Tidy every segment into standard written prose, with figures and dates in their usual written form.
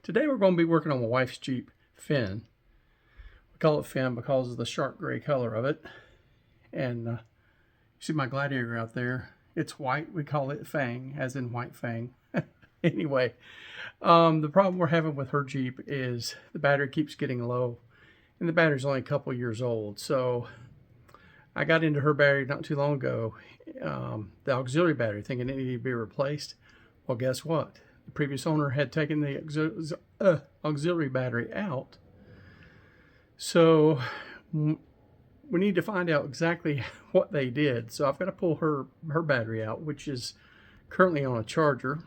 Today we're going to be working on my wife's Jeep Fin. We call it Fin because of the sharp gray color of it. And you see my Gladiator out there. It's white. We call it Fang, as in White Fang. Anyway, the problem we're having with her Jeep is the battery keeps getting low. And the battery's only a couple years old. So I got into her battery not too long ago, the auxiliary battery, thinking it needed to be replaced. Well, guess what? The previous owner had taken the auxiliary battery out. So we need to find out exactly what they did. So I've got to pull her battery out, which is currently on a charger.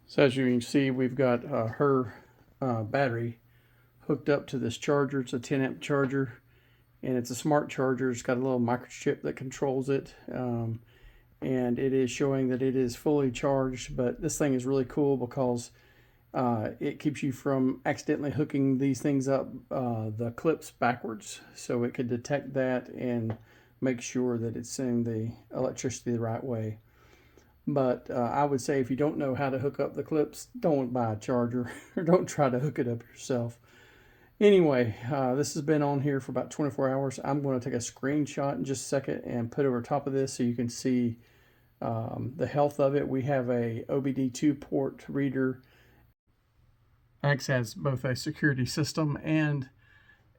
So as you can see, we've got her battery hooked up to this charger. It's a 10 amp charger, and it's a smart charger. It's got a little microchip that controls it. And it is showing that it is fully charged, but this thing is really cool because it keeps you from accidentally hooking these things up, the clips backwards, so it could detect that and make sure that it's sending the electricity the right way. But I would say if you don't know how to hook up the clips, don't buy a charger or don't try to hook it up yourself. Anyway, this has been on here for about 24 hours. I'm going to take a screenshot in just a second and put it over top of this so you can see the health of it. We have a OBD2 port reader. Acts as both a security system and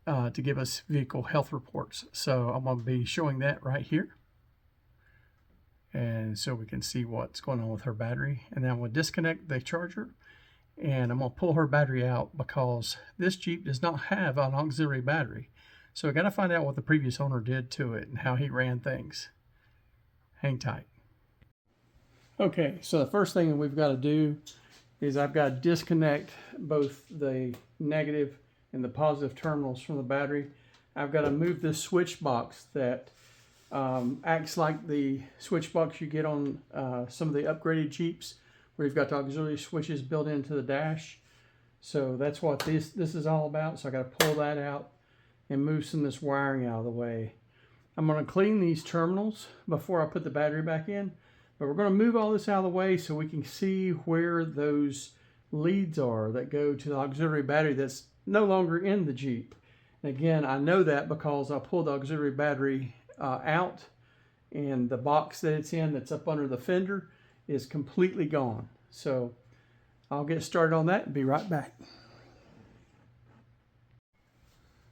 to give us vehicle health reports. So I'm going to be showing that right here. And so we can see what's going on with her battery. And then we'll disconnect the charger. And I'm going to pull her battery out because this Jeep does not have an auxiliary battery. So I got to find out what the previous owner did to it and how he ran things. Hang tight. Okay, so the first thing that we've got to do is I've got to disconnect both the negative and the positive terminals from the battery. I've got to move this switch box that acts like the switch box you get on some of the upgraded Jeeps, where you've got the auxiliary switches built into the dash. So that's what this is all about. So I got to pull that out and move some of this wiring out of the way. I'm going to clean these terminals before I put the battery back in. But we're going to move all this out of the way so we can see where those leads are that go to the auxiliary battery that's no longer in the Jeep. And again, I know that because I pulled the auxiliary battery out, and the box that it's in that's up under the fender is completely gone. So I'll get started on that and be right back.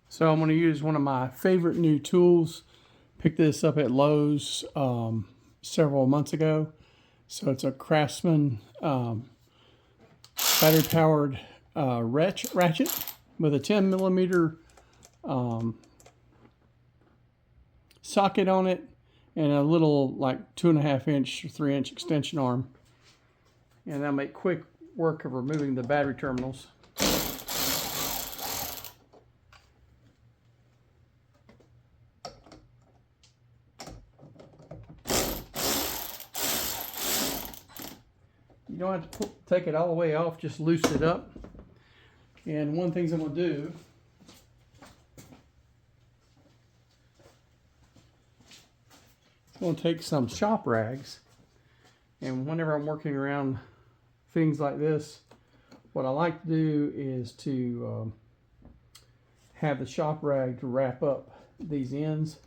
So I'm going to use one of my favorite new tools. Picked this up at Lowe's several months ago. So it's a Craftsman battery powered ratchet with a 10 millimeter socket on it and a little like 2.5 inch or 3 inch extension arm. And I'll make quick work of removing the battery terminals. You don't have to take it all the way off, just loosen it up. And one of the things I'm going to do I'm going to take some shop rags, and whenever I'm working around things like this, what I like to do is to have the shop rag to wrap up these ends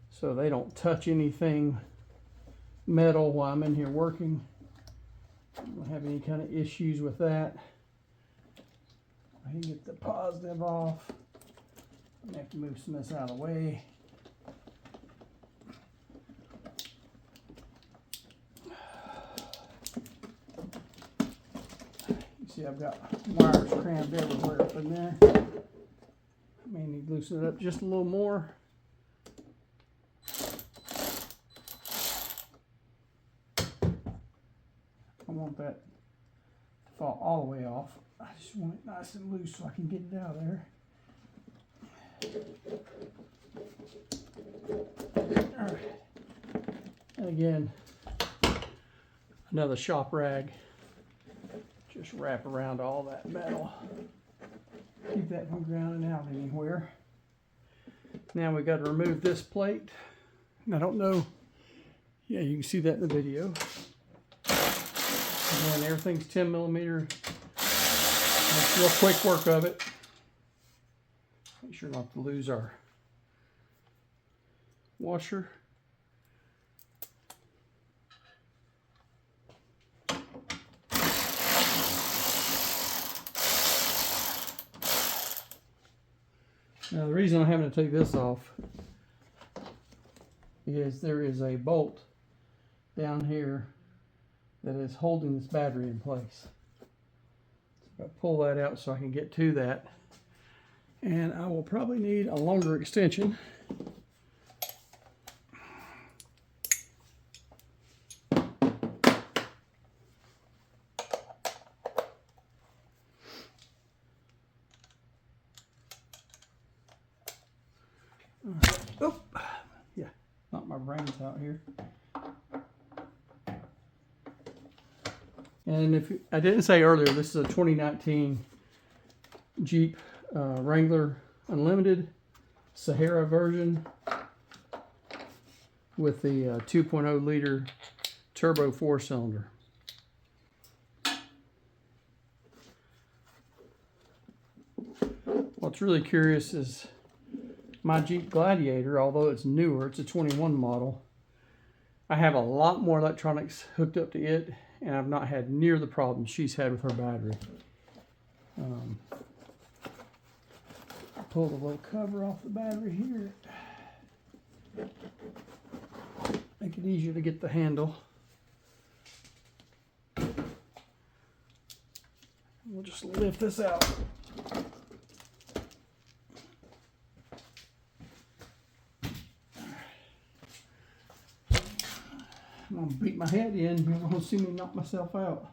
so they don't touch anything metal while I'm in here working. I don't have any kind of issues with that. I can get the positive off. I have to move some of this out of the way. You see I've got wires crammed everywhere up in there. I may need to loosen it up just a little more. I want that to fall all the way off. I just want it nice and loose so I can get it out of there. All right. And again, another shop rag. Just wrap around all that metal. Keep that from grounding out anywhere. Now we got to remove this plate. And I don't know. Yeah, you can see that in the video. And everything's 10 millimeter. Make real quick work of it. Make sure not to lose our washer. Now the reason I'm having to take this off is there is a bolt down here that is holding this battery in place. So I pull that out so I can get to that. And I will probably need a longer extension. Oh, yeah, knocked my brains out here. And if I didn't say earlier, this is a 2019 Jeep Wrangler Unlimited Sahara version with the 2.0 liter turbo 4-cylinder. What's really curious is my Jeep Gladiator, although it's newer, it's a 21 model, I have a lot more electronics hooked up to it, and I've not had near the problems she's had with her battery. Pull the little cover off the battery here. Make it easier to get the handle. We'll just lift this out. I'm going to beat my head in. You're going to see me knock myself out.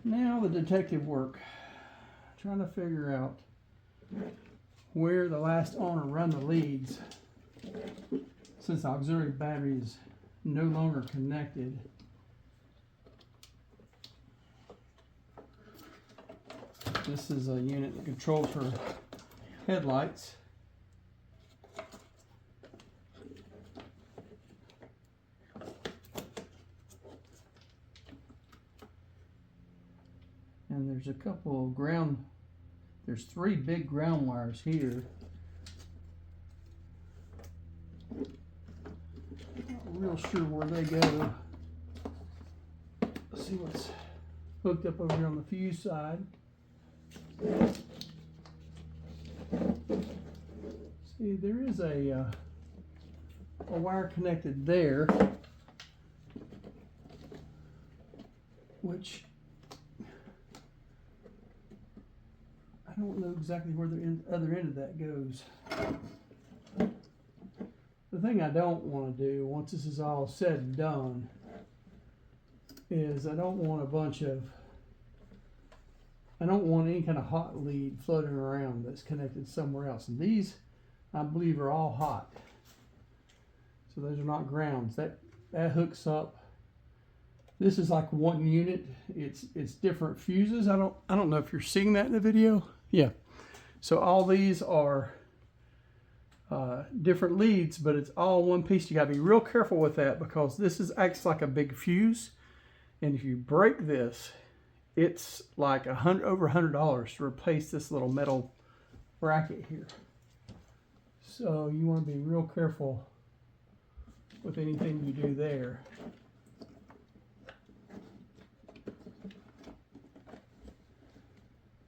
Now the detective work. Trying to figure out where the last owner run the leads, since the auxiliary battery is no longer connected. This is a unit that controls her headlights. And there's a couple of there's 3 big ground wires here. Not real sure where they go. Let's see what's hooked up over here on the fuse side. See, there is a wire connected there, which I don't know exactly where the other end of that goes. The thing I don't want to do once this is all said and done is I don't want any kind of hot lead floating around that's connected somewhere else. And these, I believe, are all hot. So those are not grounds. That hooks up. This is like one unit. It's different fuses. I don't know if you're seeing that in the video. Yeah. So all these are different leads, but it's all one piece. You got to be real careful with that because this acts like a big fuse, and if you break this, it's like over $100 to replace this little metal bracket here. So you want to be real careful with anything you do there.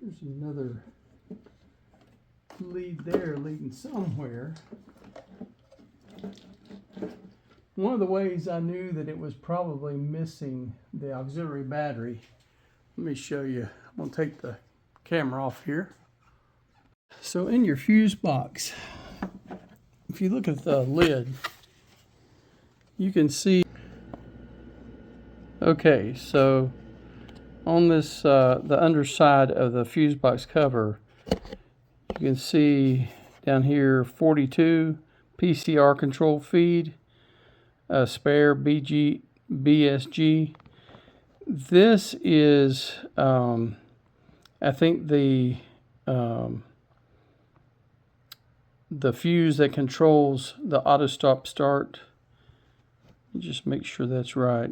There's another lead there leading somewhere. One of the ways I knew that it was probably missing the auxiliary battery, let me show you. I'm going to take the camera off here. So in your fuse box, if you look at the lid, you can see, okay, so on this, the underside of the fuse box cover, you can see down here 42 PCR control feed, spare BSG. This is, I think, the fuse that controls the auto stop start. Just make sure that's right.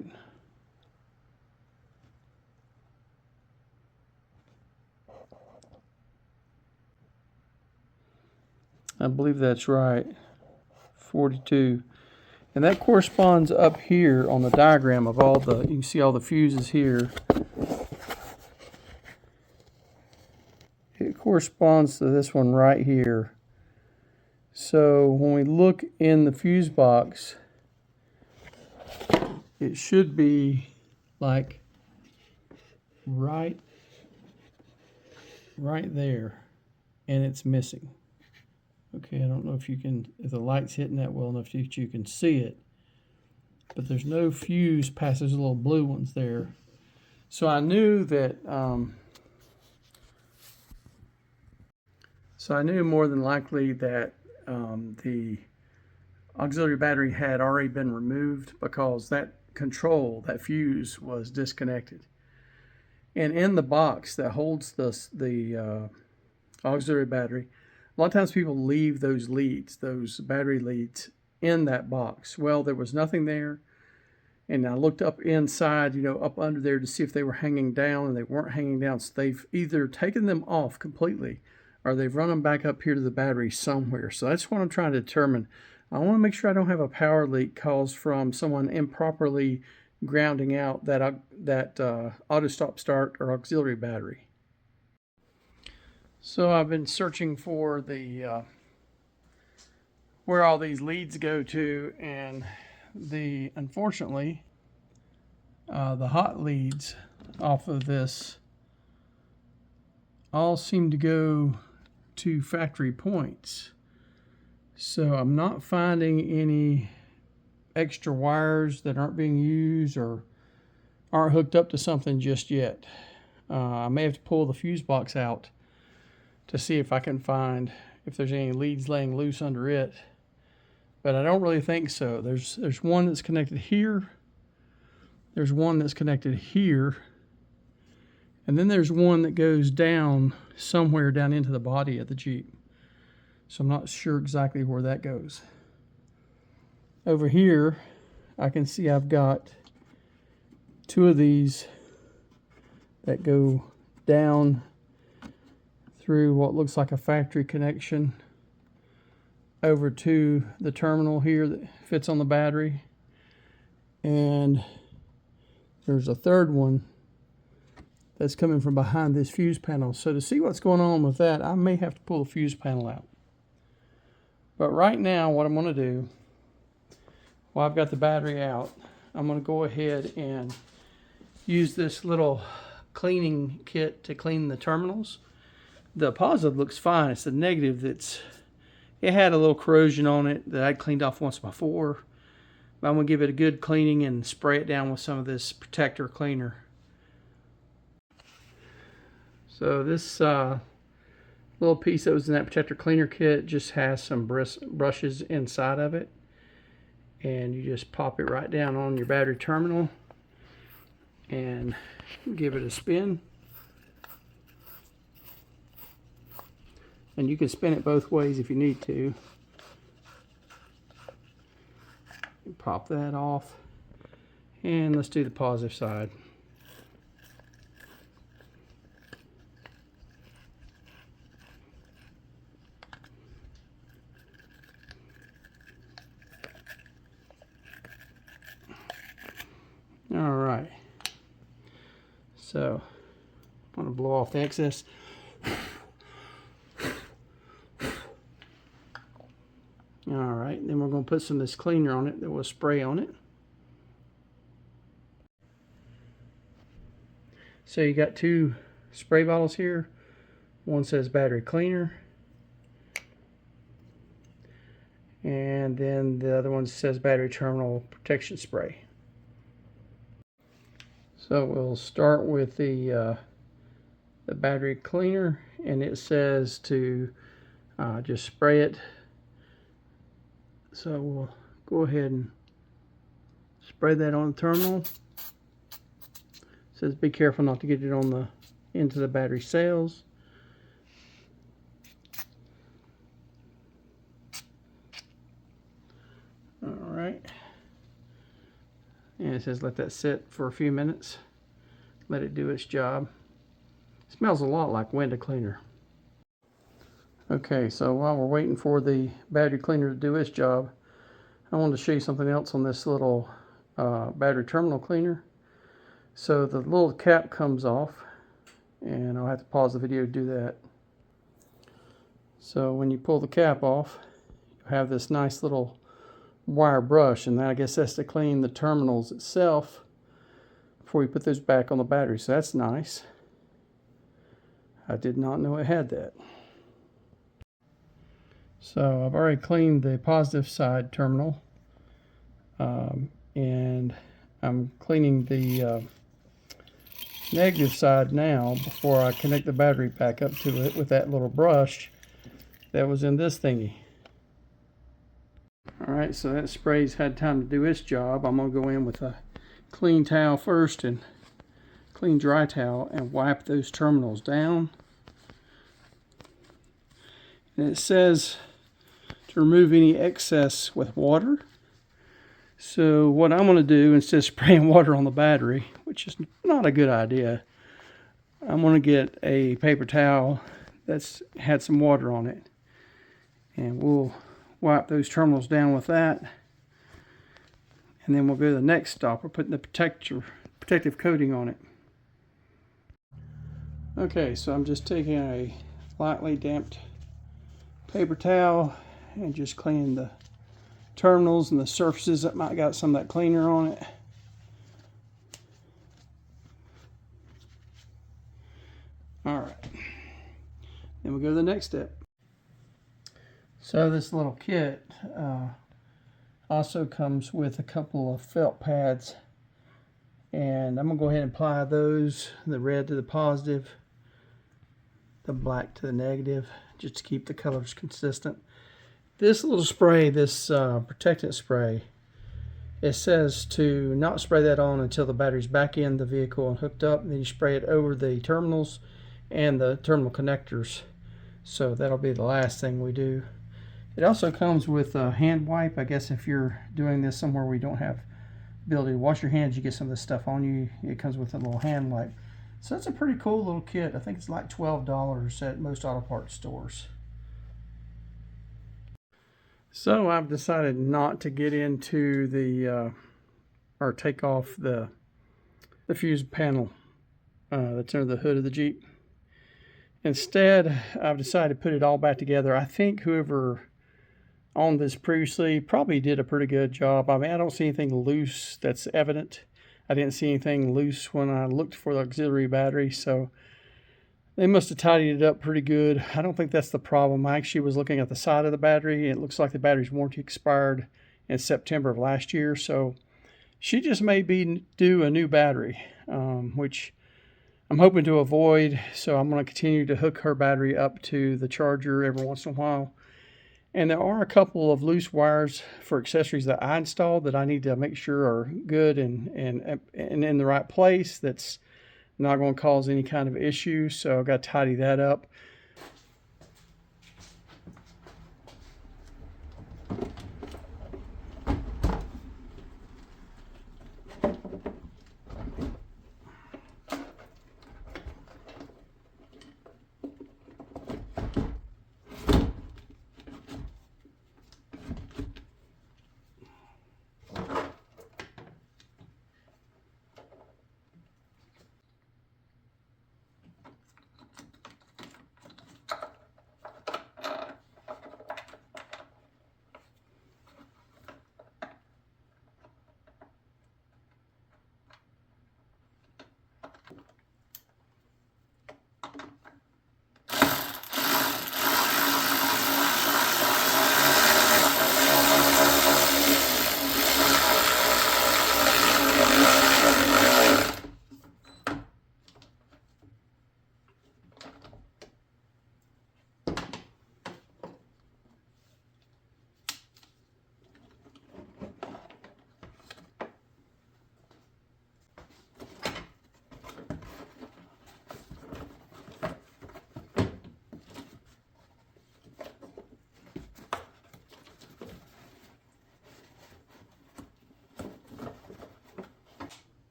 I believe that's right. 42. And that corresponds up here on the diagram of all the, you can see all the fuses here. It corresponds to this one right here. So when we look in the fuse box, it should be like right there, and it's missing. Okay, I don't know if you can, if the light's hitting that well enough that you can see it, but there's no fuse past those little blue ones there. So I knew that, so I knew more than likely that the auxiliary battery had already been removed because that control, that fuse, was disconnected. And in the box that holds the auxiliary battery, a lot of times people leave those leads, those battery leads, in that box. Well, there was nothing there, and I looked up inside, you know, up under there to see if they were hanging down, and they weren't hanging down. So they've either taken them off completely, or they've run them back up here to the battery somewhere. So that's what I'm trying to determine. I want to make sure I don't have a power leak caused from someone improperly grounding out that auto stop start or auxiliary battery. So I've been searching for the where all these leads go to, and unfortunately the hot leads off of this all seem to go to factory points. So I'm not finding any extra wires that aren't being used or aren't hooked up to something just yet. I may have to pull the fuse box out to see if I can find if there's any leads laying loose under it, but I don't really think so. There's one that's connected here, there's one that's connected here, and then there's one that goes down somewhere down into the body of the Jeep. So I'm not sure exactly where that goes. Over here, I can see I've got two of these that go down through what looks like a factory connection over to the terminal here that fits on the battery. And there's a third one that's coming from behind this fuse panel. So to see what's going on with that, I may have to pull the fuse panel out. But right now, what I'm going to do, while I've got the battery out, I'm going to go ahead and use this little cleaning kit to clean the terminals. The positive looks fine. It's the negative it had a little corrosion on it that I'd cleaned off once before. But I'm going to give it a good cleaning and spray it down with some of this protector cleaner. So this little piece that was in that protector cleaner kit just has some brushes inside of it, and you just pop it right down on your battery terminal and give it a spin. And you can spin it both ways if you need to. Pop that off, and let's do the positive side. All right, so I'm going to blow off the excess. All right, then we're going to put some of this cleaner on it that we'll spray on it. So you got two spray bottles here. One says battery cleaner, and then the other one says battery terminal protection spray. So we'll start with the battery cleaner, and it says to just spray it. So we'll go ahead and spray that on the terminal. It says be careful not to get it on into the battery cells. All right. And it says let that sit for a few minutes. Let it do its job. It smells a lot like window cleaner. Okay, so while we're waiting for the battery cleaner to do its job, I wanted to show you something else on this little battery terminal cleaner. So the little cap comes off, and I'll have to pause the video to do that. So when you pull the cap off, you have this nice little wire brush, and I guess that's to clean the terminals itself before you put those back on the battery. So that's nice. I did not know it had that. So I've already cleaned the positive side terminal, and I'm cleaning the negative side now before I connect the battery back up to it with that little brush that was in this thingy. Alright, so that spray's had time to do its job. I'm going to go in with a clean towel first, and clean dry towel, and wipe those terminals down. And it says to remove any excess with water. So what I'm going to do, instead of spraying water on the battery, which is not a good idea, I'm going to get a paper towel that's had some water on it, and we'll wipe those terminals down with that, and then we'll go to the next stop. We're putting the protective coating on it. Okay, so I'm just taking a lightly damped paper towel and just cleaning the terminals and the surfaces that might got some of that cleaner on it. Alright, then we'll go to the next step. So this little kit also comes with a couple of felt pads, and I'm going to go ahead and apply those, the red to the positive, the black to the negative, just to keep the colors consistent. This little spray, this protectant spray, it says to not spray that on until the battery's back in the vehicle and hooked up, and then you spray it over the terminals and the terminal connectors. So that'll be the last thing we do. It also comes with a hand wipe. I guess if you're doing this somewhere where you don't have the ability to wash your hands, you get some of this stuff on you. It comes with a little hand wipe. So it's a pretty cool little kit. I think it's like $12 at most auto parts stores. So I've decided not to get into the or take off the fuse panel that's under the hood of the Jeep. Instead, I've decided to put it all back together. I think whoever owned this previously probably did a pretty good job. I mean, I don't see anything loose that's evident. I didn't see anything loose when I looked for the auxiliary battery, so they must have tidied it up pretty good. I don't think that's the problem. I actually was looking at the side of the battery. It looks like the battery's warranty expired in September of last year, so she just may be due a new battery, which I'm hoping to avoid. So I'm going to continue to hook her battery up to the charger every once in a while. And there are a couple of loose wires for accessories that I installed that I need to make sure are good and in the right place. That's not going to cause any kind of issue. So I've got to tidy that up.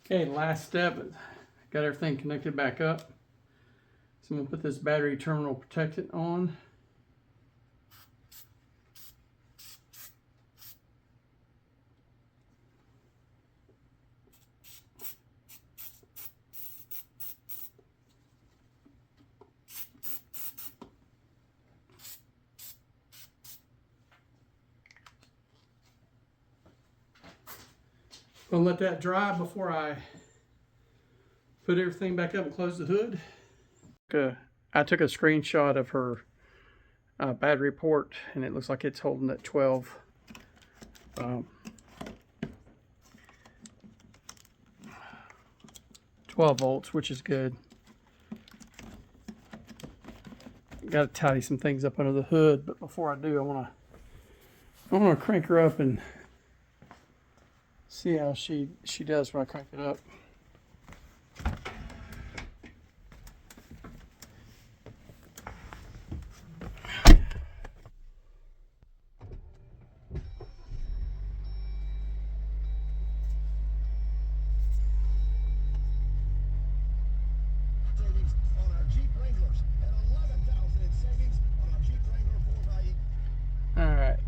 Okay, last step. Got everything connected back up. So I'm going to put this battery terminal protectant on. Gonna let that dry before I put everything back up and close the hood. I took a screenshot of her battery port, and it looks like it's holding at 12 volts, which is good. Got to tidy some things up under the hood, but before I do, I want to crank her up and see how she does when I crank it up. Alright,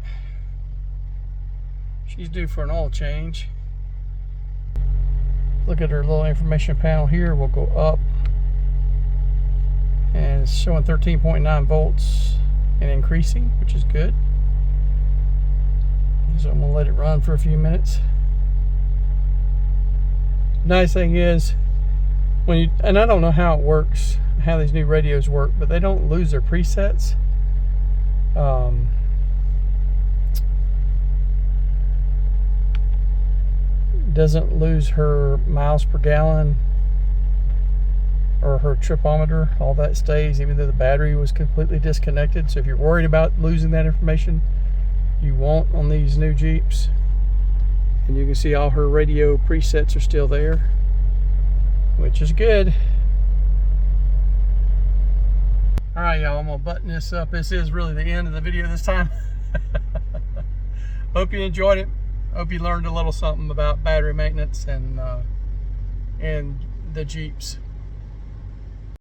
she's due for an oil change. Look at her little information panel here. We'll go up, and it's showing 13.9 volts and increasing, which is good. So I'm going to let it run for a few minutes. Nice thing is, and I don't know how it works, how these new radios work, but they don't lose their presets. Doesn't lose her miles per gallon or her tripometer. All that stays, even though the battery was completely disconnected. So if you're worried about losing that information, you won't on these new Jeeps. And you can see all her radio presets are still there, which is good. All right, y'all, I'm gonna button this up. This is really the end of the video this time. Hope you enjoyed it. Hope you learned a little something about battery maintenance and the Jeeps.